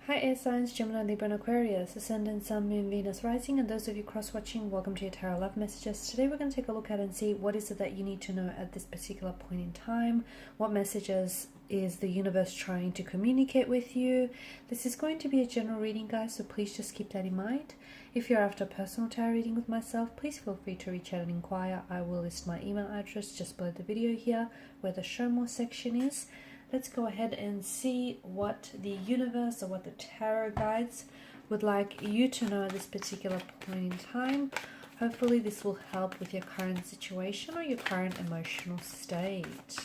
Hi air signs, Gemini, Libra and Aquarius, Ascendant, Sun, Moon, Venus, Rising, and those of you cross-watching, welcome to your Tarot Love Messages. Today we're going to take a look at and see what is it that you need to know at this particular point in time. What messages is the universe trying to communicate with you? This is going to be a general reading, guys, so please just keep that in mind. If you're after a personal tarot reading with myself, please feel free to reach out and inquire. I will list my email address just below the video here, where the show more section is. Let's go ahead and see what the universe or what the tarot guides would like you to know at this particular point in time. Hopefully this will help with your current situation or your current emotional state.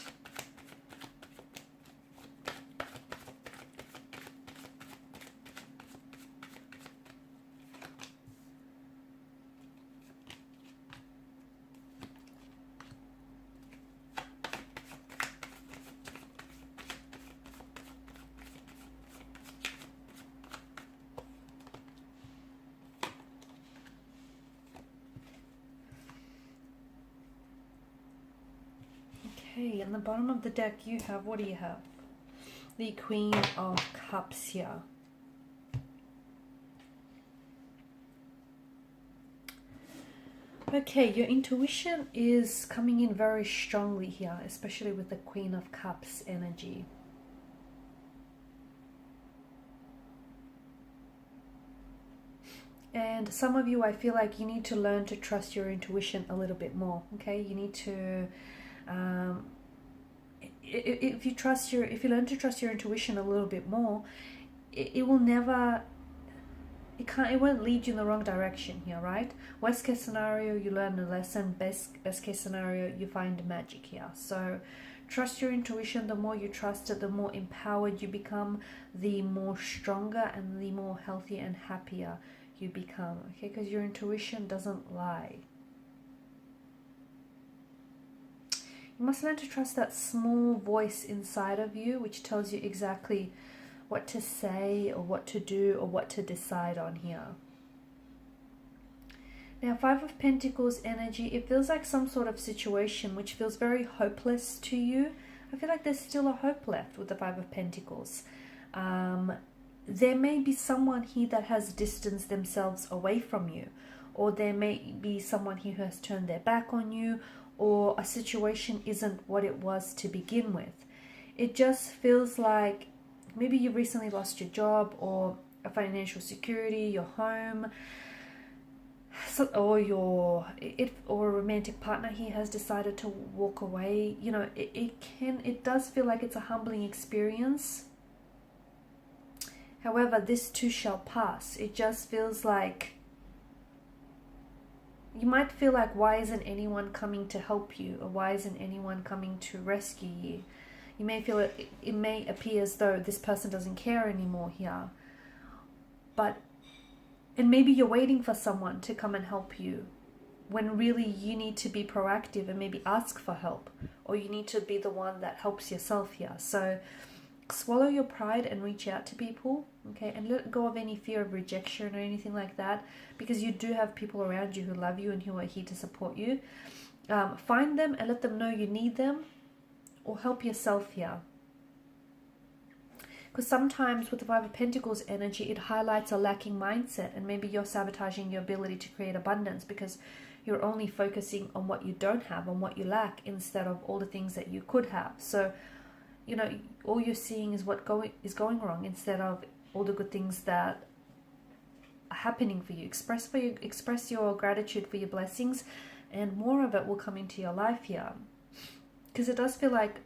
Okay, on the bottom of the deck you have, what do you have? The Queen of Cups here. Okay, your intuition is coming in very strongly here, especially with the Queen of Cups energy. And some of you, I feel like you need to learn to trust your intuition a little bit more, okay? You need to... if you learn to trust your intuition a little bit more, it won't lead you in the wrong direction here, right? Worst case scenario, you learn a lesson. Best case scenario, you find magic here. So trust your intuition. The more you trust it, the more empowered you become, the more stronger and the more healthy and happier you become, okay? Because your intuition doesn't lie. You must learn to trust that small voice inside of you which tells you exactly what to say or what to do or what to decide on here. Now, Five of Pentacles energy, it feels like some sort of situation which feels very hopeless to you. I feel like there's still a hope left with the Five of Pentacles. There may be someone here that has distanced themselves away from you, or there may be someone here who has turned their back on you, or a situation isn't what it was to begin with. It just feels like maybe you recently lost your job or a financial security, your home, or a romantic partner here has decided to walk away. You know, it does feel like it's a humbling experience. However, this too shall pass. It just feels like you might feel like, why isn't anyone coming to help you? Or why isn't anyone coming to rescue you? You may feel it may appear as though this person doesn't care anymore here. And maybe you're waiting for someone to come and help you, when really you need to be proactive and maybe ask for help. Or you need to be the one that helps yourself here. So swallow your pride and reach out to people, okay? And let go of any fear of rejection or anything like that, because you do have people around you who love you and who are here to support you. Find them and let them know you need them, or help yourself here. Because sometimes with the Five of Pentacles energy, it highlights a lacking mindset, and maybe you're sabotaging your ability to create abundance because you're only focusing on what you don't have, on what you lack, instead of all the things that you could have. So you know, all you're seeing is what is going wrong, instead of all the good things that are happening for you. Express your gratitude for your blessings, and more of it will come into your life here. Because it does feel like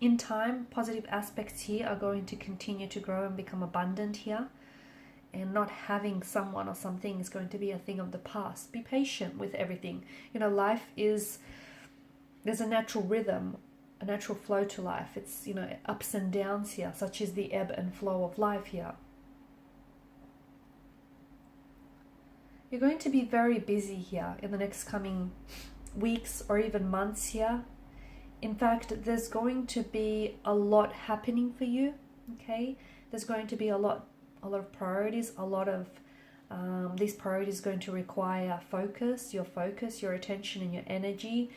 in time, positive aspects here are going to continue to grow and become abundant here. And not having someone or something is going to be a thing of the past. Be patient with everything. You know, there's a natural rhythm, a natural flow to life. It's, you know, ups and downs here, such as the ebb and flow of life here. You're going to be very busy here in the next coming weeks or even months here. In fact, there's going to be a lot happening for you, okay? There's going to be a lot of priorities, a lot of these priorities going to require your attention and your energy.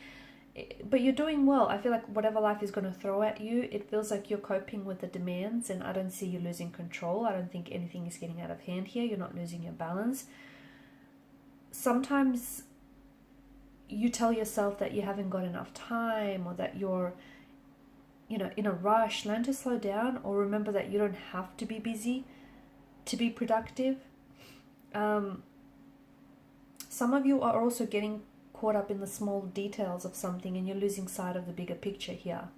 but you're doing well. I feel like whatever life is going to throw at you, it feels like you're coping with the demands, and I don't see you losing control. I don't think anything is getting out of hand here. You're not losing your balance. Sometimes you tell yourself that you haven't got enough time, or that you're, you know, in a rush. Learn to slow down, or remember that you don't have to be busy to be productive. Some of you are also getting caught up in the small details of something, and you're losing sight of the bigger picture here.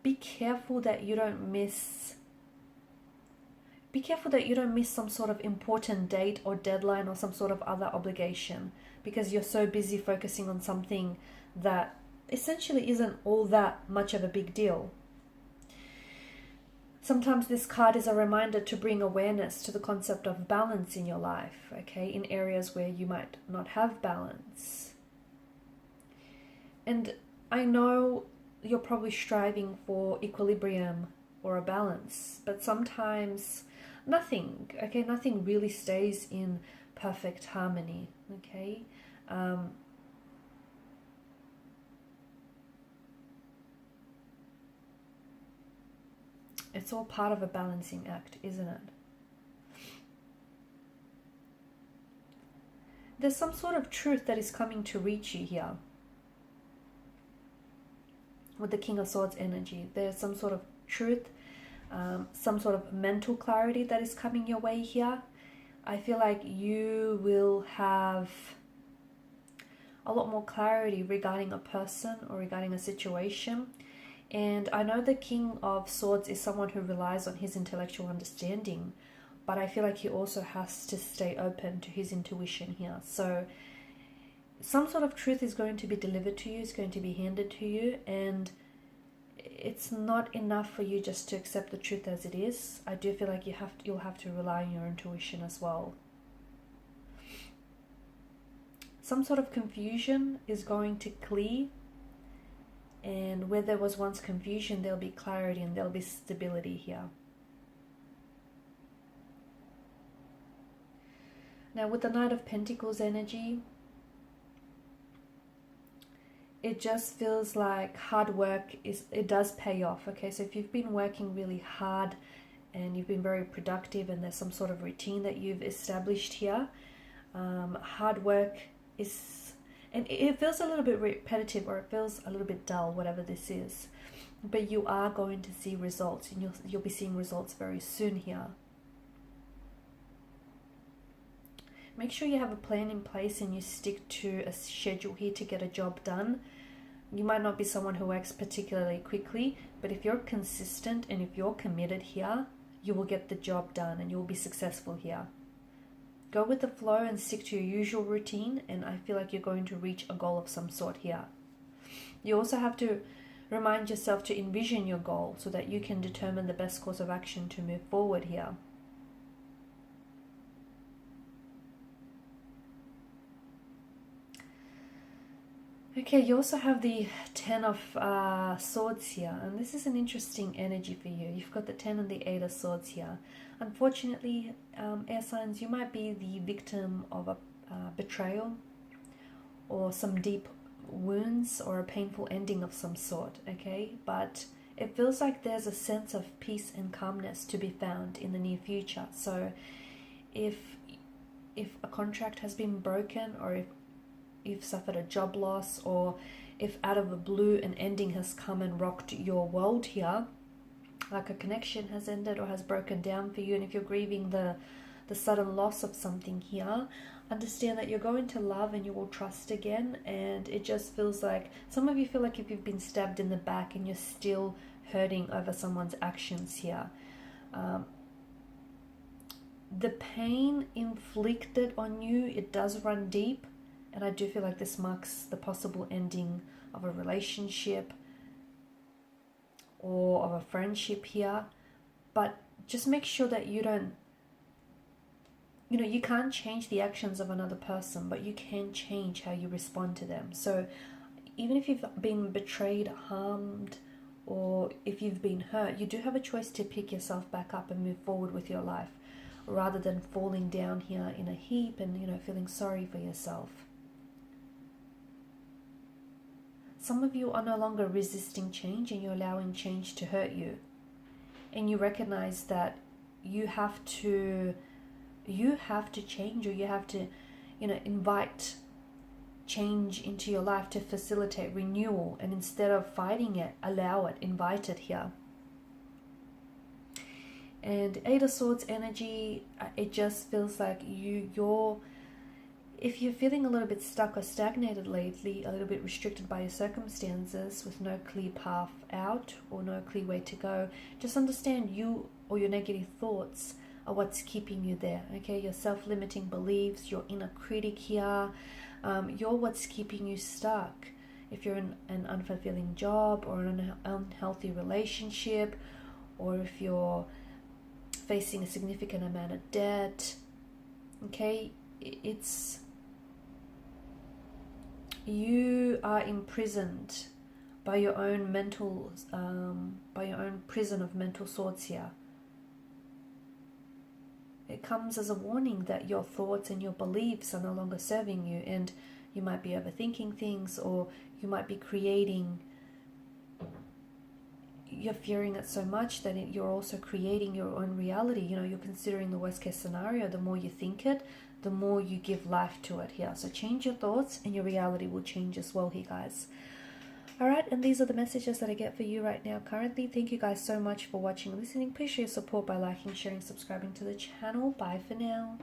Be careful that you don't miss some sort of important date or deadline or some sort of other obligation, because you're so busy focusing on something that essentially isn't all that much of a big deal. Sometimes this card is a reminder to bring awareness to the concept of balance in your life, okay, in areas where you might not have balance. And I know you're probably striving for equilibrium or a balance, but sometimes nothing really stays in perfect harmony, okay? It's all part of a balancing act, isn't it? There's some sort of truth that is coming to reach you here. With the King of Swords energy, there's some sort of truth, some sort of mental clarity that is coming your way here. I feel like you will have a lot more clarity regarding a person or regarding a situation. And I know the King of Swords is someone who relies on his intellectual understanding, but I feel like he also has to stay open to his intuition here. So some sort of truth is going to be delivered to you, is going to be handed to you, and it's not enough for you just to accept the truth as it is. I do feel like you'll have to rely on your intuition as well. Some sort of confusion is going to clear, and where there was once confusion, there'll be clarity and there'll be stability here. Now with the Knight of Pentacles energy, it just feels like hard work it does pay off, okay? So if you've been working really hard and you've been very productive, and there's some sort of routine that you've established here, hard work is, and it feels a little bit repetitive, or it feels a little bit dull, whatever this is, but you are going to see results, and you'll be seeing results very soon here. Make sure you have a plan in place and you stick to a schedule here to get a job done. You might not be someone who works particularly quickly, but if you're consistent and if you're committed here, you will get the job done and you will be successful here. Go with the flow and stick to your usual routine, and I feel like you're going to reach a goal of some sort here. You also have to remind yourself to envision your goal so that you can determine the best course of action to move forward here. Okay, you also have the Ten of Swords here, and this is an interesting energy for you. You've got the Ten and the Eight of Swords here. Unfortunately, air signs, you might be the victim of a betrayal or some deep wounds or a painful ending of some sort, okay? But it feels like there's a sense of peace and calmness to be found in the near future. So if a contract has been broken, or if you've suffered a job loss, or if out of the blue an ending has come and rocked your world here, like a connection has ended or has broken down for you, and if you're grieving the sudden loss of something here, understand that you're going to love and you will trust again. And it just feels like some of you feel like if you've been stabbed in the back and you're still hurting over someone's actions here. The pain inflicted on you, it does run deep. And I do feel like this marks the possible ending of a relationship or of a friendship here. But just make sure that you don't, you can't change the actions of another person, but you can change how you respond to them. So even if you've been betrayed, harmed, or if you've been hurt, you do have a choice to pick yourself back up and move forward with your life. rather than falling down here in a heap and, you know, feeling sorry for yourself. Some of you are no longer resisting change and you're allowing change to hurt you. And you recognize that you have to change, or you have to, you know, invite change into your life to facilitate renewal. And instead of fighting it, allow it, invite it here. And Eight of Swords energy, it just feels like if you're feeling a little bit stuck or stagnated lately, a little bit restricted by your circumstances with no clear path out or no clear way to go, just understand you or your negative thoughts are what's keeping you there. Okay, your self-limiting beliefs, your inner critic here, you're what's keeping you stuck. If you're in an unfulfilling job or an unhealthy relationship, or if you're facing a significant amount of debt, okay, you are imprisoned by your own mental, by your own prison of mental swords here. It comes as a warning that your thoughts and your beliefs are no longer serving you, and you might be overthinking things, or you might be you're fearing it so much that you're also creating your own reality. You know, you're considering the worst case scenario. The more you think it, the more you give life to it here. So change your thoughts and your reality will change as well here, guys. Alright, and these are the messages that I get for you right now currently. Thank you guys so much for watching and listening. Please show your support by liking, sharing, subscribing to the channel. Bye for now.